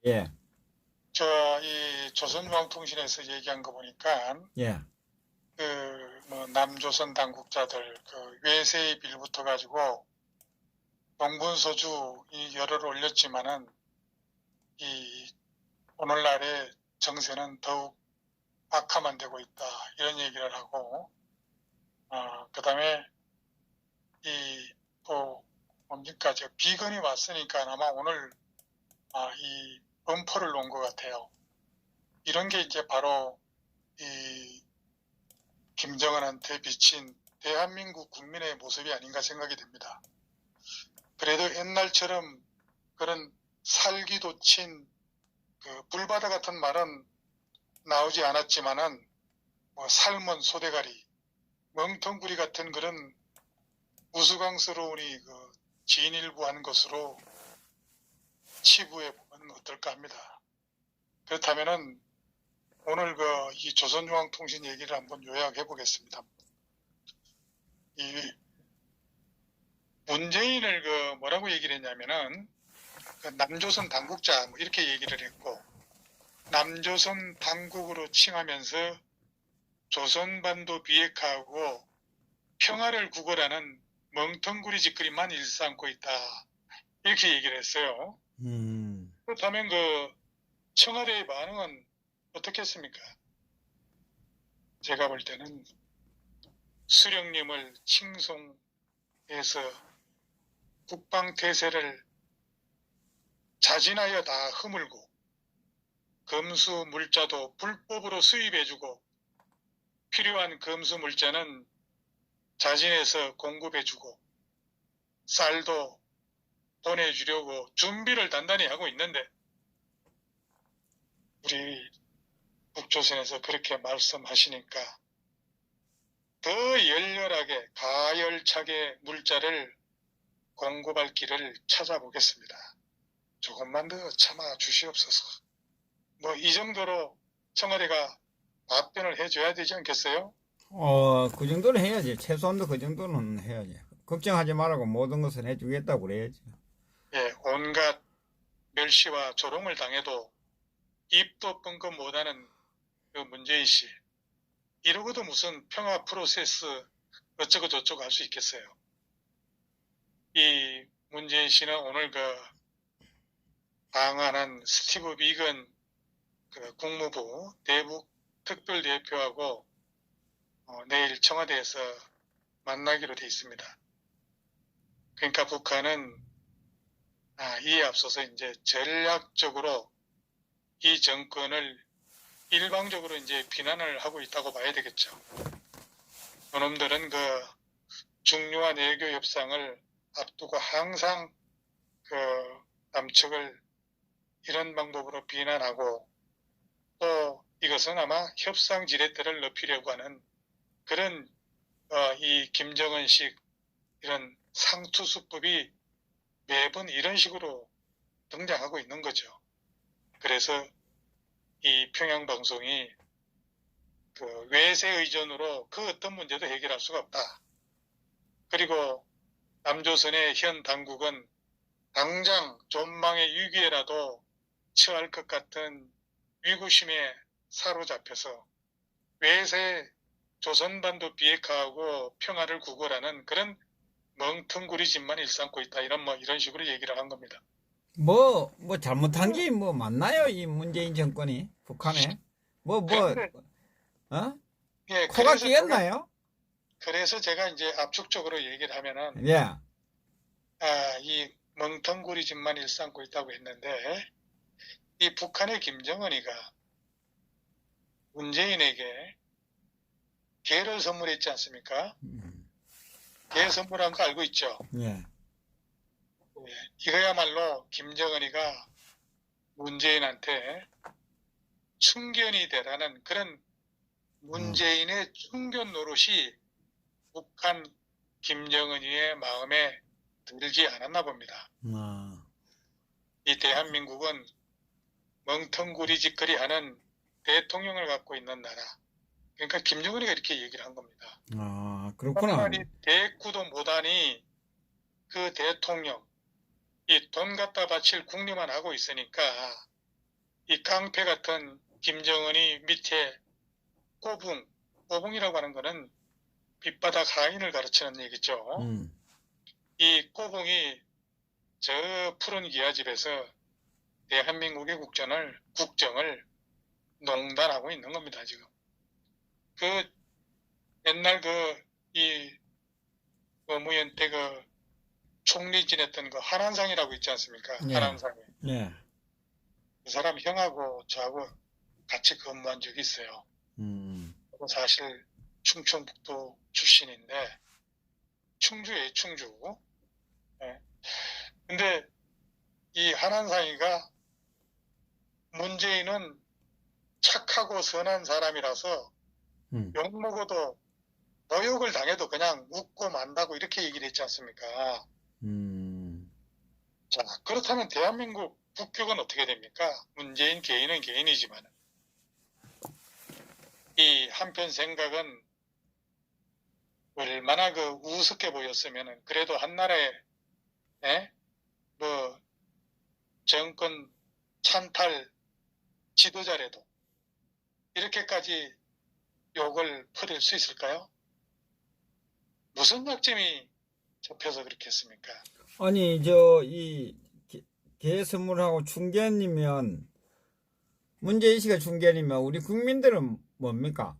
예, 이 조선중앙통신에서 얘기한 거 보니까, 예, 남조선 당국자들, 외세의 빌부터 가지고, 동분서주 이 열을 올렸지만은, 이, 오늘날의 정세는 더욱 악화만 되고 있다. 이런 얘기를 하고, 그 다음에, 뭡니까, 비건이 왔으니까 아마 오늘, 이 엄포를 놓은 것 같아요. 이런 게 이제 바로, 이 김정은한테 비친 대한민국 국민의 모습이 아닌가 생각이 됩니다. 그래도 옛날처럼 그런 살기도 친 불바다 같은 말은 나오지 않았지만은 삶은 소대가리, 멍텅구리 같은 그런 우스꽝스러우니 진일보한 것으로 치부해 보면 어떨까 합니다. 그렇다면은 오늘 이 조선중앙통신 얘기를 한번 요약해 보겠습니다. 이 문재인을 뭐라고 얘기를 했냐면은 남조선 당국자 뭐 이렇게 얘기를 했고, 남조선 당국으로 칭하면서 조선반도 비핵화하고 평화를 구걸하는 멍텅구리 짓거리만 일삼고 있다. 이렇게 얘기를 했어요. 그렇다면 청와대의 반응은 어떻겠습니까? 제가 볼 때는 수령님을 칭송해서 국방태세를 자진하여 다 허물고 검수 물자도 불법으로 수입해주고 필요한 검수 물자는 자진해서 공급해주고 쌀도 보내주려고 준비를 단단히 하고 있는데, 우리 북조선에서 그렇게 말씀하시니까 더 열렬하게 가열차게 물자를 공급할 길을 찾아보겠습니다. 조금만 더 참아 주시옵소서. 이 정도로 청와대가 답변을 해줘야 되지 않겠어요? 그 정도는 해야지. 최소한도 그 정도는 해야지. 걱정하지 말라고 모든 것을 해주겠다고 그래야지. 예, 온갖 멸시와 조롱을 당해도 입도 뻥끗 못하는 문재인 씨. 이러고도 무슨 평화 프로세스 어쩌고 저쩌고 할 수 있겠어요. 이 문재인 씨는 오늘 방한한 스티브 비건 국무부 대북 특별대표하고 내일 청와대에서 만나기로 돼 있습니다. 그러니까 북한은 이에 앞서서 이제 전략적으로 이 정권을 일방적으로 이제 비난을 하고 있다고 봐야 되겠죠. 그놈들은 중요한 외교 협상을 앞두고 항상 남측을 이런 방법으로 비난하고, 또 이것은 아마 협상 지렛대를 높이려고 하는 그런 이 김정은식 이런 상투수법이 매번 이런 식으로 등장하고 있는 거죠. 그래서 이 평양방송이 외세 의존으로 어떤 문제도 해결할 수가 없다. 그리고 남조선의 현 당국은 당장 존망의 위기에라도 처할 것 같은 위구심에 사로잡혀서 외세 조선반도 비핵화하고 평화를 구걸하는 그런 멍텅구리 짓만 일삼고 있다. 이런 식으로 얘기를 한 겁니다. 잘못한 게 맞나요? 이 문재인 정권이 북한에 그런데 어? 예, 코가 끼었나요? 그래서 제가 이제 압축적으로 얘기를 하면은 예, 이 멍텅구리 짓만 일삼고 있다고 했는데, 이 북한의 김정은이가 문재인에게 개를 선물했지 않습니까? 개 선물한 거 알고 있죠? 예. 예, 이거야말로 김정은이가 문재인한테 충견이 되라는 그런 문재인의 충견 노릇이 북한 김정은이의 마음에 들지 않았나 봅니다. 이 대한민국은 멍텅구리 짓거리 하는 대통령을 갖고 있는 나라. 그러니까 김정은이가 이렇게 얘기를 한 겁니다. 그렇구나. 하나님 대꾸도 못하니 그 대통령, 이 돈 갖다 바칠 궁리만 하고 있으니까 이 깡패 같은 김정은이 밑에 꼬붕이라고 하는 거는 밑바닥 하인을 가르치는 얘기죠. 이 꼬붕이 저 푸른 기아집에서 대한민국의 국정을 농단하고 있는 겁니다, 지금. 그, 옛날 이 노무현 때 총리 지냈던 한한상이라고 있지 않습니까? 네. 한한상이. 네. 그 사람 형하고 저하고 같이 근무한 적이 있어요. 사실 충청북도 출신인데, 충주예요, 충주. 네. 근데 이 한한상이가 문재인은 착하고 선한 사람이라서 욕먹어도 모욕을 당해도 그냥 웃고 만다고 이렇게 얘기를 했지 않습니까? 자, 그렇다면 대한민국 국격은 어떻게 됩니까? 문재인 개인은 개인이지만 이 한편 생각은 얼마나 우습게 보였으면은 그래도 한나라의 정권 찬탈 지도자라도 이렇게까지 욕을 퍼댈 수 있을까요? 무슨 약점이 접혀서 그렇게 했습니까? 아니, 이 개선물하고 중견이면, 문재인 씨가 중견이면, 우리 국민들은 뭡니까?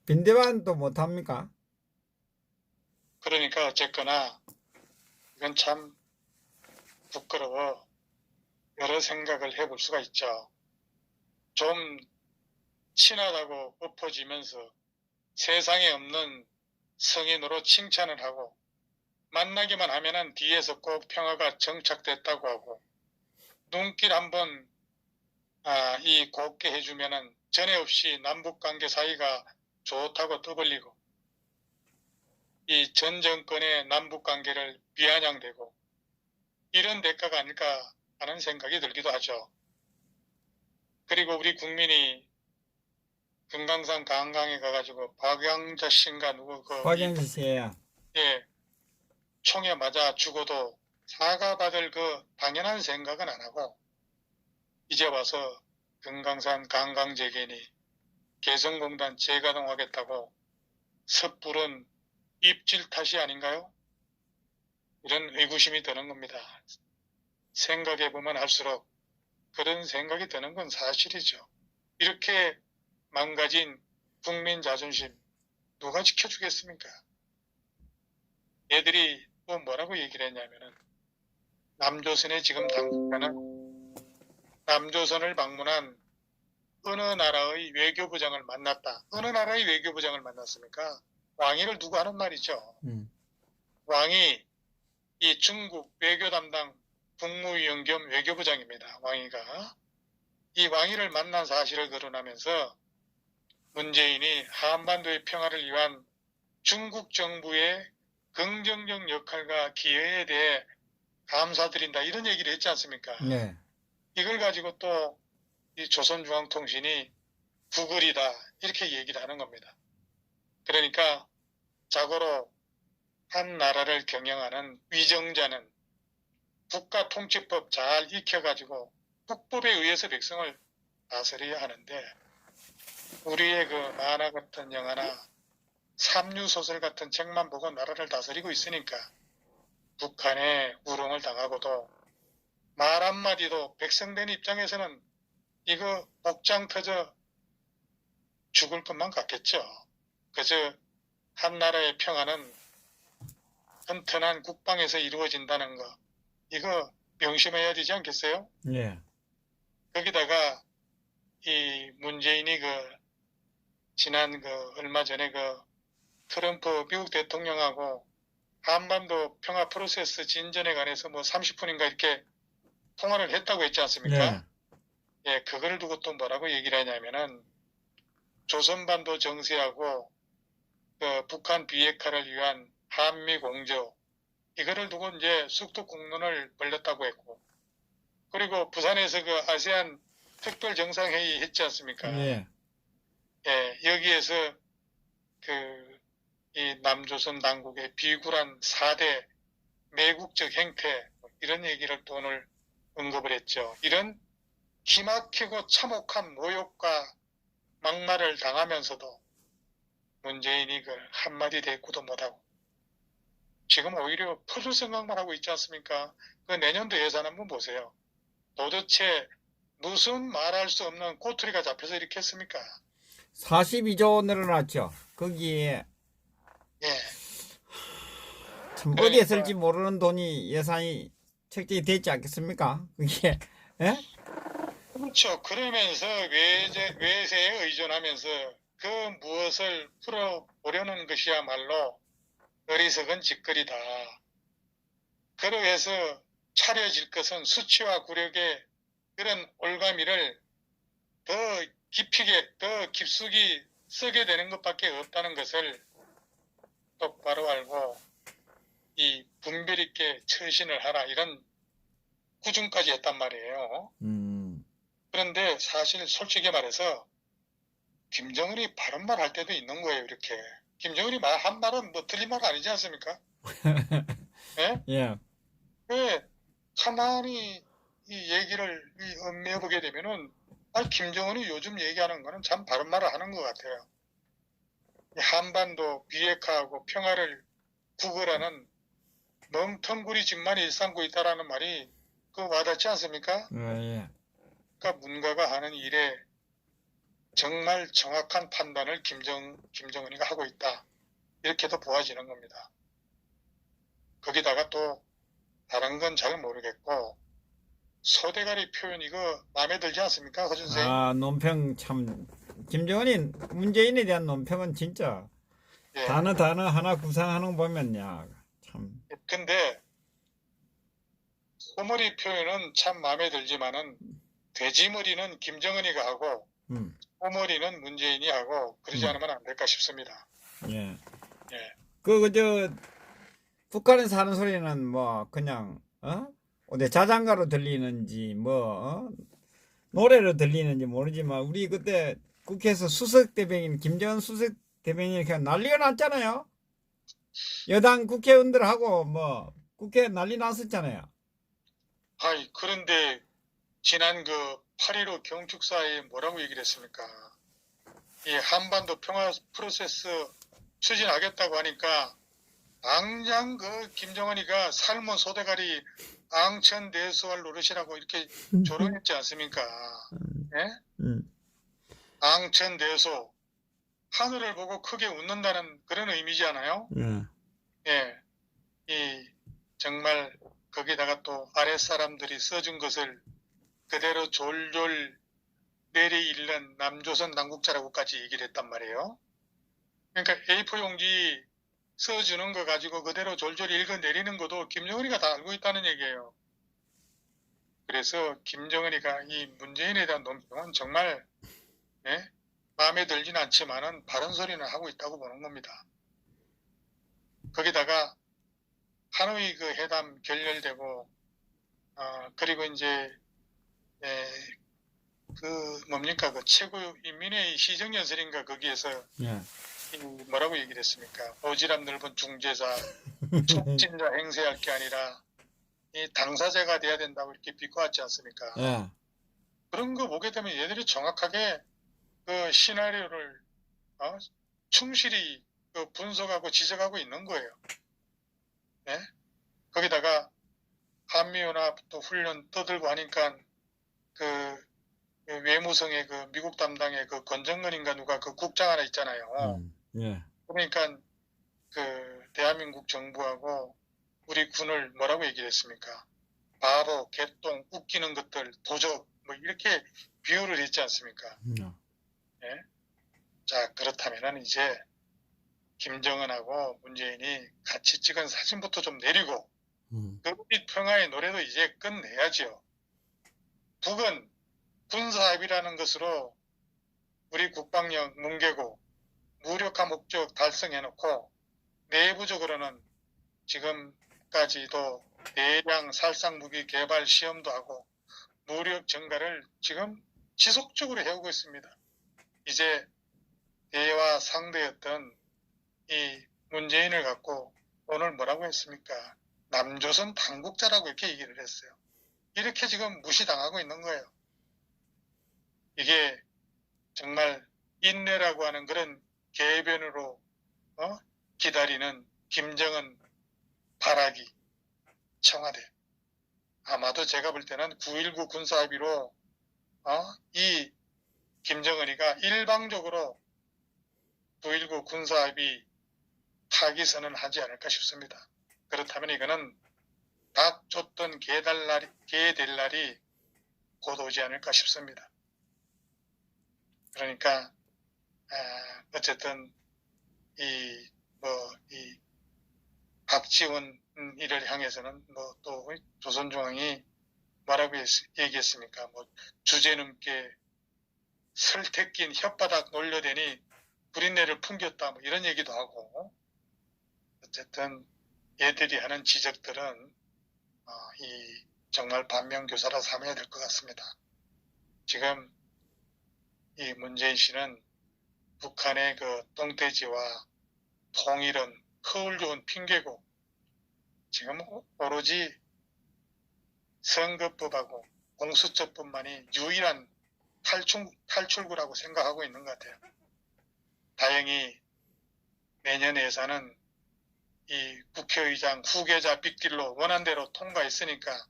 빈대반도 못합니까? 그러니까 어쨌거나 이건 참 부끄러워 여러 생각을 해볼 수가 있죠. 좀 친하다고 엎어지면서 세상에 없는 성인으로 칭찬을 하고 만나기만 하면은 뒤에서 꼭 평화가 정착됐다고 하고 눈길 한번 이 곱게 해주면은 전에 없이 남북관계 사이가 좋다고 떠벌리고 이 전 정권의 남북관계를 비아냥대고 이런 대가가 아닐까 하는 생각이 들기도 하죠. 그리고 우리 국민이 금강산 강강에 가가지고 박영자 씨인가 누구 박영수 씨야. 예, 총에 맞아 죽어도 사과받을 당연한 생각은 안 하고 이제 와서 금강산 강강재개니 개성공단 재가동하겠다고 섣부른 입질 탓이 아닌가요? 이런 의구심이 드는 겁니다. 생각해보면 할수록 그런 생각이 드는 건 사실이죠. 이렇게 망가진 국민 자존심 누가 지켜주겠습니까? 얘들이 또 뭐라고 얘기를 했냐면은 남조선에 지금 당국자는 남조선을 방문한 어느 나라의 외교부장을 만났다. 어느 나라의 외교부장을 만났습니까? 왕위를 두고 하는 말이죠. 왕이 이 중국 외교 담당 국무위원 겸 외교부장입니다. 왕이가. 이 왕위를 만난 사실을 거론하면서 문재인이 한반도의 평화를 위한 중국 정부의 긍정적 역할과 기여에 대해 감사드린다. 이런 얘기를 했지 않습니까? 네. 이걸 가지고 또 이 조선중앙통신이 구글이다. 이렇게 얘기를 하는 겁니다. 그러니까 자고로 한 나라를 경영하는 위정자는 국가통치법 잘 익혀가지고 국법에 의해서 백성을 다스려야 하는데 우리의 만화 같은 영화나 삼류소설 같은 책만 보고 나라를 다스리고 있으니까 북한에 우롱을 당하고도 말 한마디도 백성된 입장에서는 이거 복장 터져 죽을 것만 같겠죠. 그저 한 나라의 평화는 튼튼한 국방에서 이루어진다는 거 이거 명심해야 되지 않겠어요? 네. 거기다가 이 문재인이 지난 얼마 전에 트럼프 미국 대통령하고 한반도 평화 프로세스 진전에 관해서 30분인가 이렇게 통화를 했다고 했지 않습니까? 네. 예, 그걸 두고 또 뭐라고 얘기를 하냐면은 조선반도 정세하고 북한 비핵화를 위한 한미 공조 이거를 두고 이제 쑥덕공론을 벌였다고 했고 그리고 부산에서 아세안 특별 정상회의 했지 않습니까? 네. 예, 여기에서 이 남조선 당국의 비굴한 4대 매국적 행태 이런 얘기를 또 오늘 언급을 했죠. 이런 기막히고 참혹한 모욕과 막말을 당하면서도 문재인이 그 한마디 대꾸도 못하고 지금 오히려 퍼줄 생각만 하고 있지 않습니까? 그 내년도 예산 한번 보세요. 도대체 무슨 말할 수 없는 꼬투리가 잡혀서 이렇게 했습니까? 42조 늘어났죠. 거기에 예. 참 그러니까 어디에 쓸지 모르는 돈이 예산이 책정이 됐지 않겠습니까? 그게 예? 그렇죠. 그러면서 외세에 의존하면서 그 무엇을 풀어보려는 것이야말로 어리석은 짓거리다. 그러해서 차려질 것은 수치와 굴욕의 그런 올가미를 더 깊이게, 더 깊숙이 쓰게 되는 것밖에 없다는 것을 똑바로 알고 이 분별 있게 처신을 하라 이런 구중까지 했단 말이에요. 그런데 사실 솔직히 말해서 김정은이 바른 말 할 때도 있는 거예요. 이렇게 김정은이 한 말은 뭐 틀린 말 아니지 않습니까? 예? 예. 왜 가만히 이 얘기를 얽매어보게 되면은 김정은이 요즘 얘기하는 거는 참 바른 말을 하는 것 같아요. 한반도 비핵화하고 평화를 구걸하는 멍텅구리 짓만 일삼고 있다라는 말이 그 와닿지 않습니까? 예. 그러니까 문가가 하는 일에 정말 정확한 판단을 김정은이가 하고 있다. 이렇게도 보아지는 겁니다. 거기다가 또 다른 건 잘 모르겠고 소대가리 표현 이거 마음에 들지 않습니까? 허준 선생님? 아, 논평 참 김정은이 문재인에 대한 논평은 진짜 예. 단어 하나 구상하는 거 보면 야, 참. 근데 소머리 표현은 참 마음에 들지만은 돼지머리는 김정은이가 하고 소머리는 문재인이 하고 그러지 않으면 안 될까 싶습니다. 예. 예. 그저 북한에서 하는 소리는 뭐 그냥 어디 자장가로 들리는지 뭐 노래로 들리는지 모르지만 우리 그때 국회에서 수석 대변인 김정은 수석 대변인이 그냥 난리가 났잖아요. 여당 국회의원들하고 뭐 국회 난리 났었잖아요. 그런데 지난 그 8.15 경축사에 뭐라고 얘기를 했습니까? 이 한반도 평화 프로세스 추진하겠다고 하니까 당장 그 김정은이가 삶은 소대가리 앙천대소할 노릇이라고 이렇게 조롱했지 않습니까? 예? 앙천대소 하늘을 보고 크게 웃는다는 그런 의미잖아요. 예. 정말 거기다가 또 아랫사람들이 써준 것을 그대로 졸졸 내리읽는 남조선 남국자라고까지 얘기를 했단 말이에요. 그러니까 A4 용지 써주는 거 가지고 그대로 졸졸 읽어내리는 것도 김정은이가 다 알고 있다는 얘기예요. 그래서 김정은이가 이 문재인에 대한 논평은 정말 마음에 들진 않지만은 바른 소리는 하고 있다고 보는 겁니다. 거기다가 하노이 그 회담 결렬되고 그리고 이제 그 뭡니까 그 최고인민회의 시정연설인가 거기에서 뭐라고 얘기를 했습니까? 오지랖 넓은 중재자, 촉진자 행세할 게 아니라 이 당사자가 돼야 된다고 이렇게 비꼬았지 않습니까? 예. 그런 거 보게 되면 얘들이 정확하게 그 시나리오를 충실히 그 분석하고 지적하고 있는 거예요. 네? 거기다가 한미연합 또 훈련 떠들고 하니까 그 외무성의 그 미국 담당의 그 권정근인가 누가 그 국장 하나 있잖아요. 예. 그러니까 그 대한민국 정부하고 우리 군을 뭐라고 얘기를 했습니까? 바보, 개똥, 웃기는 것들, 도적 뭐 이렇게 비유를 했지 않습니까? 예? 자 그렇다면은 이제 김정은하고 문재인이 같이 찍은 사진부터 좀 내리고 그 평화의 노래도 이제 끝내야죠. 북은 군사합의라는 것으로 우리 국방력 뭉개고 무력화 목적 달성해놓고 내부적으로는 지금까지도 대량 살상 무기 개발 시험도 하고 무력 증가를 지금 지속적으로 해오고 있습니다. 이제 대화 상대였던 이 문재인을 갖고 오늘 뭐라고 했습니까? 남조선 당국자라고 이렇게 얘기를 했어요. 이렇게 지금 무시당하고 있는 거예요. 이게 정말 인내라고 하는 그런 궤변으로 기다리는 김정은 발악이 청와대. 아마도 제가 볼 때는 9.19 군사합의로 이 김정은이가 일방적으로 9.19 군사합의 타기 선언을 하지 않을까 싶습니다. 그렇다면 이거는 닭 쫓던 개 될 날이 곧 오지 않을까 싶습니다. 그러니까 어쨌든 이 박지원 이를 향해서는 또 조선중앙이 뭐라고 얘기했습니까? 주제넘게 설태낀 혓바닥 놀려대니 구린내를 풍겼다 이런 얘기도 하고, 어쨌든 얘들이 하는 지적들은 이 정말 반면교사라 삼아야 될 것 같습니다. 지금 이 문재인 씨는 북한의 그 똥돼지와 통일은 허울 좋은 핑계고, 지금 오로지 선거법하고 공수처법만이 유일한 탈출구라고 생각하고 있는 것 같아요. 다행히 내년 예산은 이 국회의장 후계자 빅딜로 원안대로 통과했으니까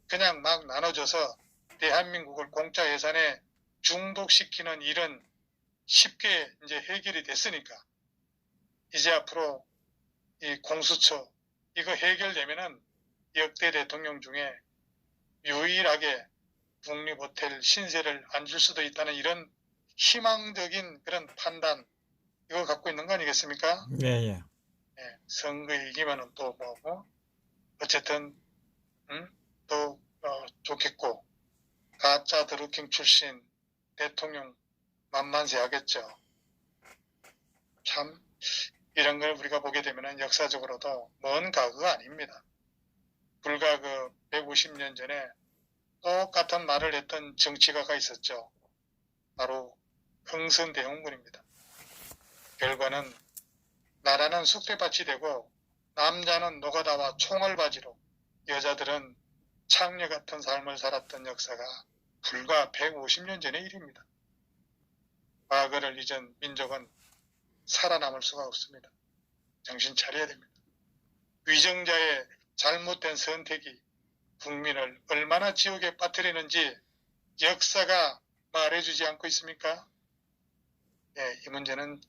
그냥 막 나눠줘서 대한민국을 공짜 예산에 중독시키는 일은 쉽게 이제 해결이 됐으니까, 이제 앞으로 이 공수처 이거 해결되면은 역대 대통령 중에 유일하게 국립호텔 신세를 안 줄 수도 있다는 이런 희망적인 그런 판단, 이거 갖고 있는 거 아니겠습니까? 예. 예, 선거 이기면은 또 뭐고, 어쨌든 또 좋겠고, 가짜 드루킹 출신 대통령 만만세 하겠죠. 참 이런 걸 우리가 보게 되면은 역사적으로도 먼 과거가 아닙니다. 불과 그 150년 전에 똑같은 말을 했던 정치가가 있었죠. 바로 흥선대원군입니다. 결과는 나라는 쑥대밭이 되고 남자는 노가다와 총을 바지로 여자들은 창녀 같은 삶을 살았던 역사가 불과 150년 전의 일입니다. 과거를 잊은 민족은 살아남을 수가 없습니다. 정신 차려야 됩니다. 위정자의 잘못된 선택이 국민을 얼마나 지옥에 빠뜨리는지 역사가 말해주지 않고 있습니까? 예, 이 문제는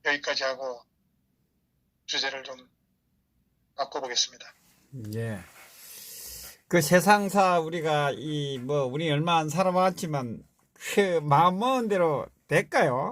여기까지 하고 주제를 좀 바꿔보겠습니다. 예. 그 세상사 우리가 우리 얼마 안 살아봤지만 그 마음 먹은 대로 될까요?